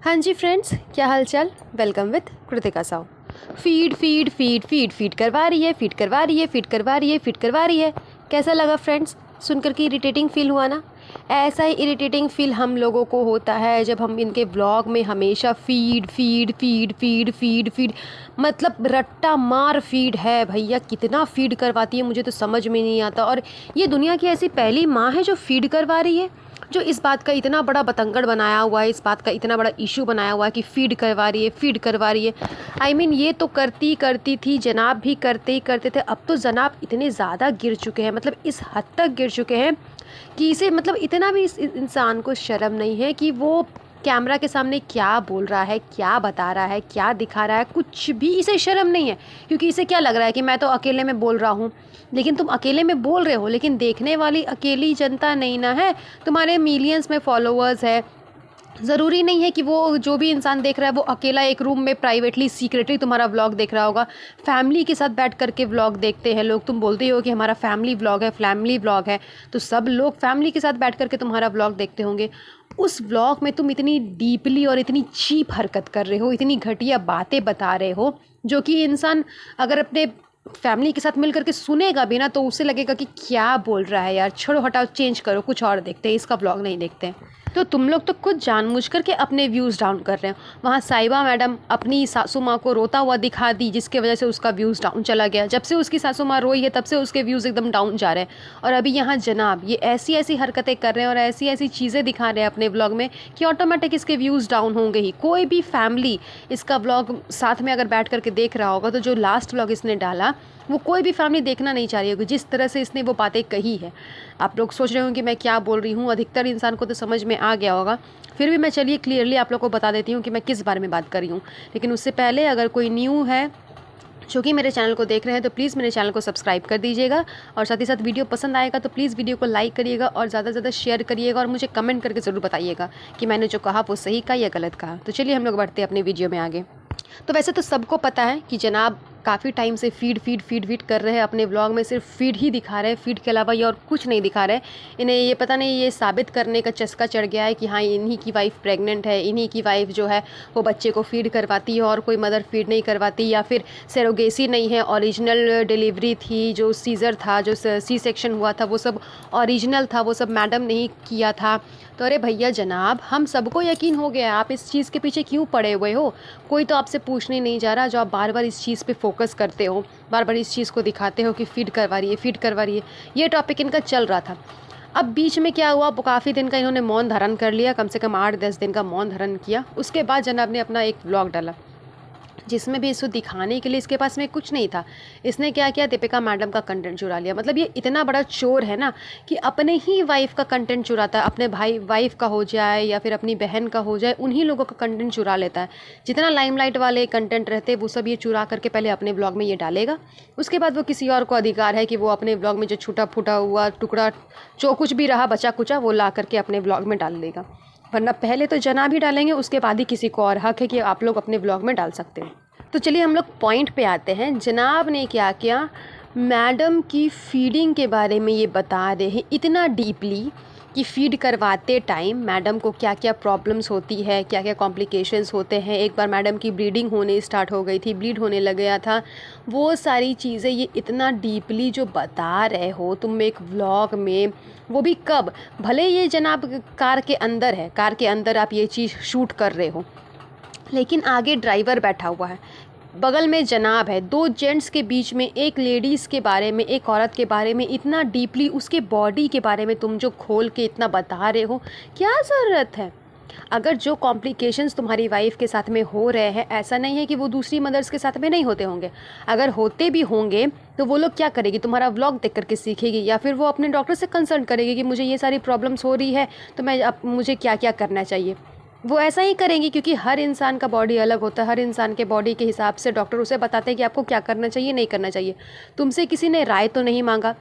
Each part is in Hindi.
हाँ जी फ्रेंड्स, क्या हालचाल। Welcome with Kritika Sahu. Feed feed feed feed feed करवा रही है, फीड करवा रही है, फीड करवा रही है, फीड करवा रही है। कैसा लगा फ्रेंड्स? सुनकर के इरिटेटिंग फील हुआ ना? ऐसा ही इरिटेटिंग फील हम लोगों को होता है जब हम इनके व्लॉग में हमेशा feed feed feed feed feed feed मतलब रट्टा मार फीड है भैया। कितना फीड करवाती है मुझे तो समझ में नहीं आता। और ये दुनिया की ऐसी पहली माँ है जो फीड करवा रही है, जो इस बात का इतना बड़ा बतंगड़ बनाया हुआ है, इस बात का इतना बड़ा इशू बनाया हुआ है कि फीड करवा रही है, फीड करवा रही है। ये तो करती थी, जनाब भी करते ही करते थे। अब तो जनाब इतने ज़्यादा गिर चुके हैं, मतलब इस हद तक गिर चुके हैं कि इसे मतलब इतना भी इस इंसान को शर्म नहीं है कि वो कैमरा के सामने क्या बोल रहा है, क्या बता रहा है, क्या दिखा रहा है, कुछ भी इसे शर्म नहीं है। क्योंकि इसे क्या लग रहा है कि मैं तो अकेले में बोल रहा हूँ। लेकिन तुम अकेले में बोल रहे हो, लेकिन देखने वाली अकेली जनता नहीं ना है, तुम्हारे मिलियंस में फॉलोअर्स है। ज़रूरी नहीं है कि वो जो भी इंसान देख रहा है वो अकेला एक रूम में प्राइवेटली सीक्रेटली तुम्हारा व्लॉग देख रहा होगा। फैमिली के साथ बैठ करके व्लॉग देखते हैं लोग। तुम बोलते हो कि हमारा फैमिली व्लॉग है, फैमिली व्लॉग है, तो सब लोग फैमिली के साथ बैठ करके तुम्हारा व्लॉग देखते होंगे। उस व्लॉग में तुम इतनी डीपली और इतनी चीप हरकत कर रहे हो, इतनी घटिया बातें बता रहे हो, जो कि इंसान अगर अपने फैमिली के साथ मिल करके सुनेगा भी ना तो उसे लगेगा कि क्या बोल रहा है यार, छोड़ो हटाओ, चेंज करो, कुछ और देखते हैं, इसका व्लॉग नहीं देखते हैं। तो तुम लोग तो खुद जानबूझ करके अपने व्यूज़ डाउन कर रहे हो। वहाँ साहिबा मैडम अपनी सासू माँ को रोता हुआ दिखा दी, जिसके वजह से उसका व्यूज़ डाउन चला गया। जब से उसकी सासू माँ रोई है तब से उसके व्यूज़ एकदम डाउन जा रहे हैं। और अभी यहाँ जनाब ये ऐसी ऐसी हरकतें कर रहे हैं और ऐसी ऐसी चीज़ें दिखा रहे हैं अपने व्लॉग में कि ऑटोमेटिक इसके व्यूज़ डाउन होंगे ही। कोई भी फैमिली इसका व्लॉग साथ में अगर बैठ करके देख रहा होगा तो जो लास्ट व्लॉग इसने डाला वो कोई भी फैमिली देखना नहीं चाह रही होगी, जिस तरह से इसने वो बातें कही है। आप लोग सोच रहे होंगे कि मैं क्या बोल रही हूँ, अधिकतर इंसान को तो समझ में आ गया होगा। फिर भी मैं चलिए क्लियरली आप लोग को बता देती हूँ कि मैं किस बारे में बात कर रही हूँ। लेकिन उससे पहले अगर कोई न्यू है जो कि मेरे चैनल को देख रहे हैं तो प्लीज़ मेरे चैनल को सब्सक्राइब कर दीजिएगा। और साथ ही साथ वीडियो पसंद आएगा तो प्लीज़ वीडियो को लाइक करिएगा और ज़्यादा से ज़्यादा शेयर करिएगा और मुझे कमेंट करके ज़रूर बताइएगा कि मैंने जो कहा वो सही कहा या गलत कहा। तो चलिए हम लोग बढ़ते हैं अपने वीडियो में आगे। तो वैसे तो सबको पता है कि जनाब काफ़ी टाइम से फीड कर रहे हैं अपने व्लॉग में, सिर्फ फीड ही दिखा रहे हैं, फीड के अलावा ये और कुछ नहीं दिखा रहे। इन्हें ये पता नहीं, ये साबित करने का चस्का चढ़ गया है कि हाँ इन्हीं की वाइफ प्रेग्नेंट है, इन्हीं की वाइफ जो है वो बच्चे को फीड करवाती है और कोई मदर फीड नहीं करवाती, या फिर सेरोगेसी नहीं है, ओरिजिनल डिलीवरी थी, जो सीज़र था, जो सी सेक्शन हुआ था वो सब ओरिजिनल था, वो सब मैडम ने ही किया था। तो अरे भैया जनाब, हम सबको यकीन हो गया, आप इस चीज़ के पीछे क्यों पड़े हुए हो? कोई तो आपसे पूछने नहीं जा रहा, जो आप बार बार इस चीज़ पे फोकस करते हो, बार बार इस चीज़ को दिखाते हो कि फीड करवा रही है, फीड करवा रही है। ये टॉपिक इनका चल रहा था। अब बीच में क्या हुआ, काफ़ी दिन का इन्होंने मौन धारण कर लिया, कम से कम 8-10 दिन का मौन धारण किया। उसके बाद जनाब ने अपना एक व्लॉग डाला जिसमें भी इसको दिखाने के लिए इसके पास में कुछ नहीं था। इसने क्या किया, दीपिका मैडम का कंटेंट चुरा लिया। मतलब ये इतना बड़ा चोर है ना कि अपने ही वाइफ का कंटेंट चुराता है, अपने भाई वाइफ का हो जाए या फिर अपनी बहन का हो जाए, उन्हीं लोगों का कंटेंट चुरा लेता है। जितना लाइमलाइट वाले कंटेंट रहते हैं वो सब ये चुरा करके पहले अपने ब्लॉग में ये डालेगा। उसके बाद वो किसी और को अधिकार है कि वो अपने ब्लॉग में जो छूटा फूटा हुआ टुकड़ा जो कुछ भी रहा बचा कुचा वो ला करके अपने ब्लॉग में डाल देगा। वरना पहले तो जनाब ही डालेंगे, उसके बाद ही किसी को और हक है कि आप लोग अपने ब्लॉग में डाल सकते हैं। तो चलिए हम लोग पॉइंट पे आते हैं। जनाब ने क्या किया, मैडम की फीडिंग के बारे में ये बता रहे हैं इतना डीपली कि फ़ीड करवाते टाइम मैडम को क्या क्या प्रॉब्लम्स होती है, क्या क्या कॉम्प्लिकेशंस होते हैं। एक बार मैडम की ब्लीडिंग होने स्टार्ट हो गई थी, ब्लीड होने लग गया था। वो सारी चीज़ें ये इतना डीपली जो बता रहे हो तुम एक व्लॉग में, वो भी कब, भले ये जनाब कार के अंदर है, कार के अंदर आप ये चीज़ शूट कर रहे हो, लेकिन आगे ड्राइवर बैठा हुआ है, बगल में जनाब है, दो जेंट्स के बीच में एक लेडीज़ के बारे में, एक औरत के बारे में इतना डीपली उसके बॉडी के बारे में तुम जो खोल के इतना बता रहे हो, क्या ज़रूरत है? अगर जो कॉम्प्लिकेशंस तुम्हारी वाइफ के साथ में हो रहे हैं, ऐसा नहीं है कि वो दूसरी मदर्स के साथ में नहीं होते होंगे। अगर होते भी होंगे तो वो लोग क्या करेगी, तुम्हारा व्लॉग देख करके सीखेगी, या फिर वो अपने डॉक्टर से कंसल्ट करेगी कि मुझे ये सारी प्रॉब्लम्स हो रही है तो मैं अब मुझे क्या क्या करना चाहिए। वो ऐसा ही करेंगी क्योंकि हर इंसान का बॉडी अलग होता है, हर इंसान के बॉडी के हिसाब से डॉक्टर उसे बताते हैं कि आपको क्या करना चाहिए, नहीं करना चाहिए। तुमसे किसी ने राय तो नहीं मांगा,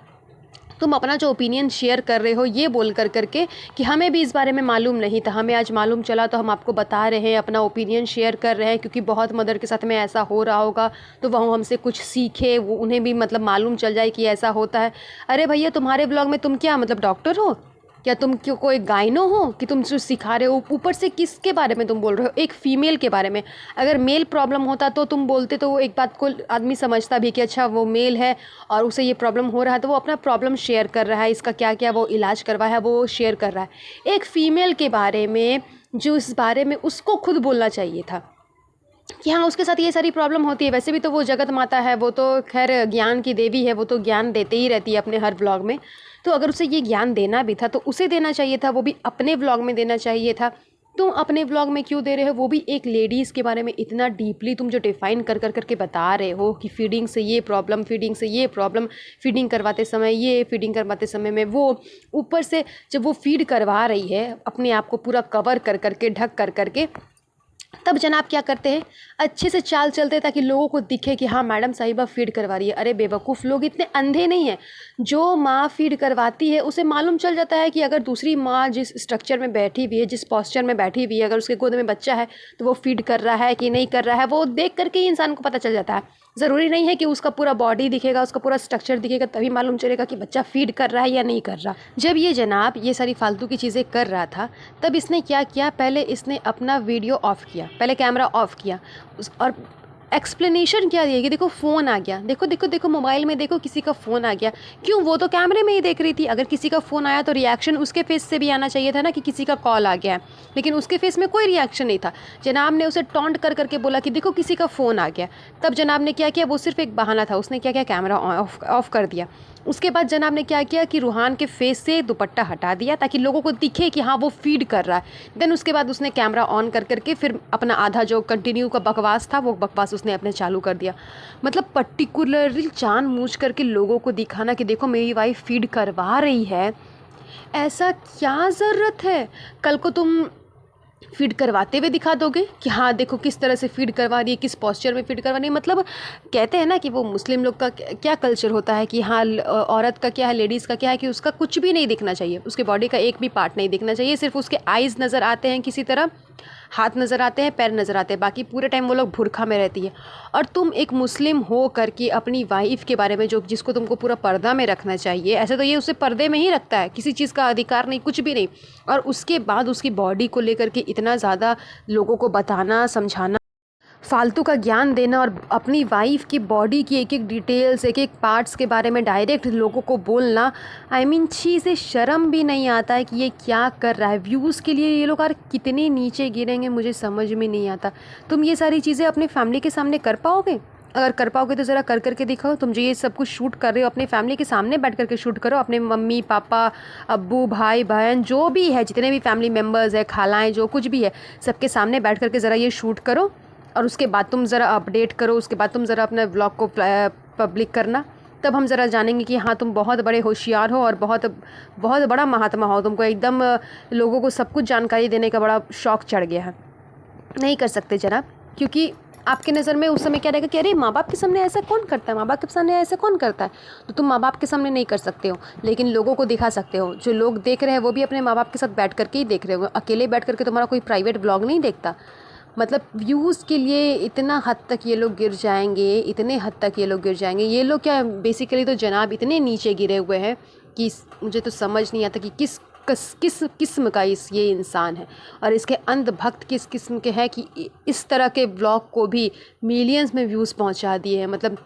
तुम अपना जो ओपिनियन शेयर कर रहे हो ये बोल कर करके कि हमें भी इस बारे में मालूम नहीं था, हमें आज मालूम चला तो हम आपको बता रहे हैं, अपना ओपिनियन शेयर कर रहे हैं क्योंकि बहुत मदर के साथ में ऐसा हो रहा होगा तो वह हमसे कुछ सीखे, वो उन्हें भी मतलब मालूम चल जाए कि ऐसा होता है। अरे भैया, तुम्हारे ब्लॉग में तुम क्या मतलब डॉक्टर हो? क्या तुम क्यों कोई गायनो हो कि तुम जो सिखा रहे हो? ऊपर से किसके बारे में तुम बोल रहे हो? एक फ़ीमेल के बारे में। अगर मेल प्रॉब्लम होता तो तुम बोलते, तो वो एक बात को आदमी समझता भी कि अच्छा वो मेल है और उसे ये प्रॉब्लम हो रहा है, तो वो अपना प्रॉब्लम शेयर कर रहा है, इसका क्या क्या वो इलाज करवाया है वो शेयर कर रहा है। एक फ़ीमेल के बारे में जो इस बारे में उसको खुद बोलना चाहिए था कि हाँ उसके साथ ये सारी प्रॉब्लम होती है। वैसे भी तो वो जगत माता है, वो तो खैर ज्ञान की देवी है, वो तो ज्ञान देते ही रहती है अपने हर व्लॉग में। तो अगर उसे ये ज्ञान देना भी था तो उसे देना चाहिए था, वो भी अपने व्लॉग में देना चाहिए था। तुम अपने व्लॉग में क्यों दे रहे हो, वो भी एक लेडीज़ के बारे में इतना डीपली तुम जो डिफाइन कर कर करके बता रहे हो कि फीडिंग से ये प्रॉब्लम, फीडिंग से ये प्रॉब्लम, फीडिंग करवाते समय ये, फीडिंग करवाते समय में वो। ऊपर से जब वो फीड करवा रही है अपने आप को पूरा कवर कर करके, ढक कर करके, तब जनाब क्या करते हैं, अच्छे से चाल चलते हैं ताकि लोगों को दिखे कि हाँ मैडम साहिबा फीड करवा रही है। अरे बेवकूफ़ लोग इतने अंधे नहीं हैं। जो माँ फीड करवाती है उसे मालूम चल जाता है कि अगर दूसरी माँ जिस स्ट्रक्चर में बैठी हुई है, जिस पोस्चर में बैठी हुई है, अगर उसके गोद में बच्चा है तो वो फीड कर रहा है कि नहीं कर रहा है, वो देख करके ही इंसान को पता चल जाता है। ज़रूरी नहीं है कि उसका पूरा बॉडी दिखेगा, उसका पूरा स्ट्रक्चर दिखेगा तभी मालूम चलेगा कि बच्चा फीड कर रहा है या नहीं कर रहा। जब ये जनाब ये सारी फालतू की चीज़ें कर रहा था तब इसने क्या किया, पहले इसने अपना वीडियो ऑफ़ किया, पहले कैमरा ऑफ़ किया और एक्सप्लेनेशन क्या दिया कि देखो फ़ोन आ गया, देखो देखो देखो मोबाइल में देखो किसी का फ़ोन आ गया। क्यों? वो तो कैमरे में ही देख रही थी। अगर किसी का फ़ोन आया तो रिएक्शन उसके फेस से भी आना चाहिए था ना कि किसी का कॉल आ गया है, लेकिन उसके फेस में कोई रिएक्शन नहीं था। जनाब ने उसे टॉन्ट कर करके बोला कि देखो किसी का फ़ोन आ गया। तब जनाब ने क्या किया, वो सिर्फ एक बहाना था, उसने क्या किया, कैमरा ऑफ कर दिया। उसके बाद जनाब ने क्या किया कि रूहान के फेस से दुपट्टा हटा दिया ताकि लोगों को दिखे कि हाँ वो फीड कर रहा है। देन उसके बाद उसने कैमरा ऑन कर करके फिर अपना आधा जो कंटिन्यू का बकवास था वो बकवास उसने अपने चालू कर दिया। मतलब पर्टिकुलरली जानबूझ करके लोगों को दिखाना कि देखो मेरी वाइफ फीड करवा रही है। ऐसा क्या ज़रूरत है? कल को तुम फीड करवाते हुए दिखा दोगे कि हाँ देखो किस तरह से फीड करवा रही है, किस पोस्चर में फीड करवा रही है। मतलब कहते हैं ना कि वो मुस्लिम लोग का क्या कल्चर होता है कि हाँ औरत का क्या है, लेडीज़ का क्या है कि उसका कुछ भी नहीं दिखना चाहिए, उसके बॉडी का एक भी पार्ट नहीं दिखना चाहिए, सिर्फ उसके आइज़ नज़र आते हैं किसी तरह, हाथ नज़र आते हैं, पैर नज़र आते हैं, बाकी पूरे टाइम वो लोग बुरखा में रहती है। और तुम एक मुस्लिम हो करके अपनी वाइफ के बारे में जो जिसको तुमको पूरा पर्दा में रखना चाहिए, ऐसे तो ये उसे पर्दे में ही रखता है, किसी चीज़ का अधिकार नहीं, कुछ भी नहीं। और उसके बाद उसकी बॉडी को लेकर के इतना ज़्यादा लोगों को बताना, समझाना, फालतू का ज्ञान देना और अपनी वाइफ की बॉडी की एक एक डिटेल्स, एक एक पार्ट्स के बारे में डायरेक्ट लोगों को बोलना, आई मीन छी से शर्म भी नहीं आता है कि ये क्या कर रहा है। व्यूज़ के लिए ये लोग यार कितने नीचे गिरेंगे मुझे समझ में नहीं आता। तुम ये सारी चीज़ें अपने फैमिली के सामने कर पाओगे? अगर कर पाओगे तो ज़रा कर करके दिखाओ। तुम जो ये सब कुछ शूट कर रहे हो अपने फैमिली के सामने बैठ करके शूट करो, अपने मम्मी पापा, अब्बू, भाई बहन जो भी है, जितने भी फैमिली मेम्बर्स है, खालाएँ, जो कुछ भी है, सबके सामने बैठ करके ज़रा ये शूट करो और उसके बाद तुम ज़रा अपडेट करो, उसके बाद तुम ज़रा अपने व्लॉग को पब्लिक करना। तब हम ज़रा जानेंगे कि हाँ तुम बहुत बड़े होशियार हो और बहुत बहुत बड़ा महात्मा हो, तुमको एकदम लोगों को सब कुछ जानकारी देने का बड़ा शौक़ चढ़ गया है। नहीं कर सकते जनाब, क्योंकि आपके नज़र में उस समय क्या रहेगा कि अरे माँ बाप के सामने ऐसा कौन करता है, माँ बाप के सामने ऐसा कौन करता है। तो तुम माँ बाप के सामने नहीं कर सकते हो, लेकिन लोगों को दिखा सकते हो। जो लोग देख रहे हैं वो भी अपने माँ बाप के साथ बैठ करके ही देख रहे होंगे, अकेले बैठ करके तुम्हारा कोई प्राइवेट ब्लॉग नहीं देखता। मतलब व्यूज़ के लिए इतना हद तक ये लोग गिर जाएंगे, इतने हद तक ये लोग गिर जाएंगे। ये लोग क्या बेसिकली तो जनाब इतने नीचे गिरे हुए हैं कि मुझे तो समझ नहीं आता कि किस किस्म का ये इंसान है और इसके अंधभक्त किस किस्म के हैं कि इस तरह के ब्लॉग को भी मिलियंस में व्यूज़ पहुंचा दिए हैं। मतलब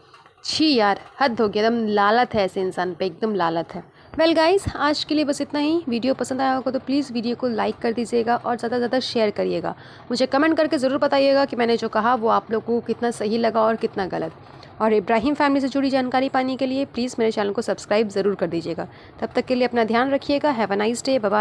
छी यार, हद हो गया, एकदम लालत है ऐसे इंसान पे, एकदम लालत है। वेल गाइस, आज के लिए बस इतना ही। वीडियो पसंद आया होगा तो प्लीज़ वीडियो को लाइक कर दीजिएगा और ज़्यादा से ज़्यादा शेयर करिएगा। मुझे कमेंट करके ज़रूर बताइएगा कि मैंने जो कहा वो आप लोगों को कितना सही लगा और कितना गलत। और इब्राहिम फैमिली से जुड़ी जानकारी पाने के लिए प्लीज़ मेरे चैनल को सब्सक्राइब ज़रूर कर दीजिएगा। तब तक के लिए अपना ध्यान रखिएगा। Have a nice day, bye bye.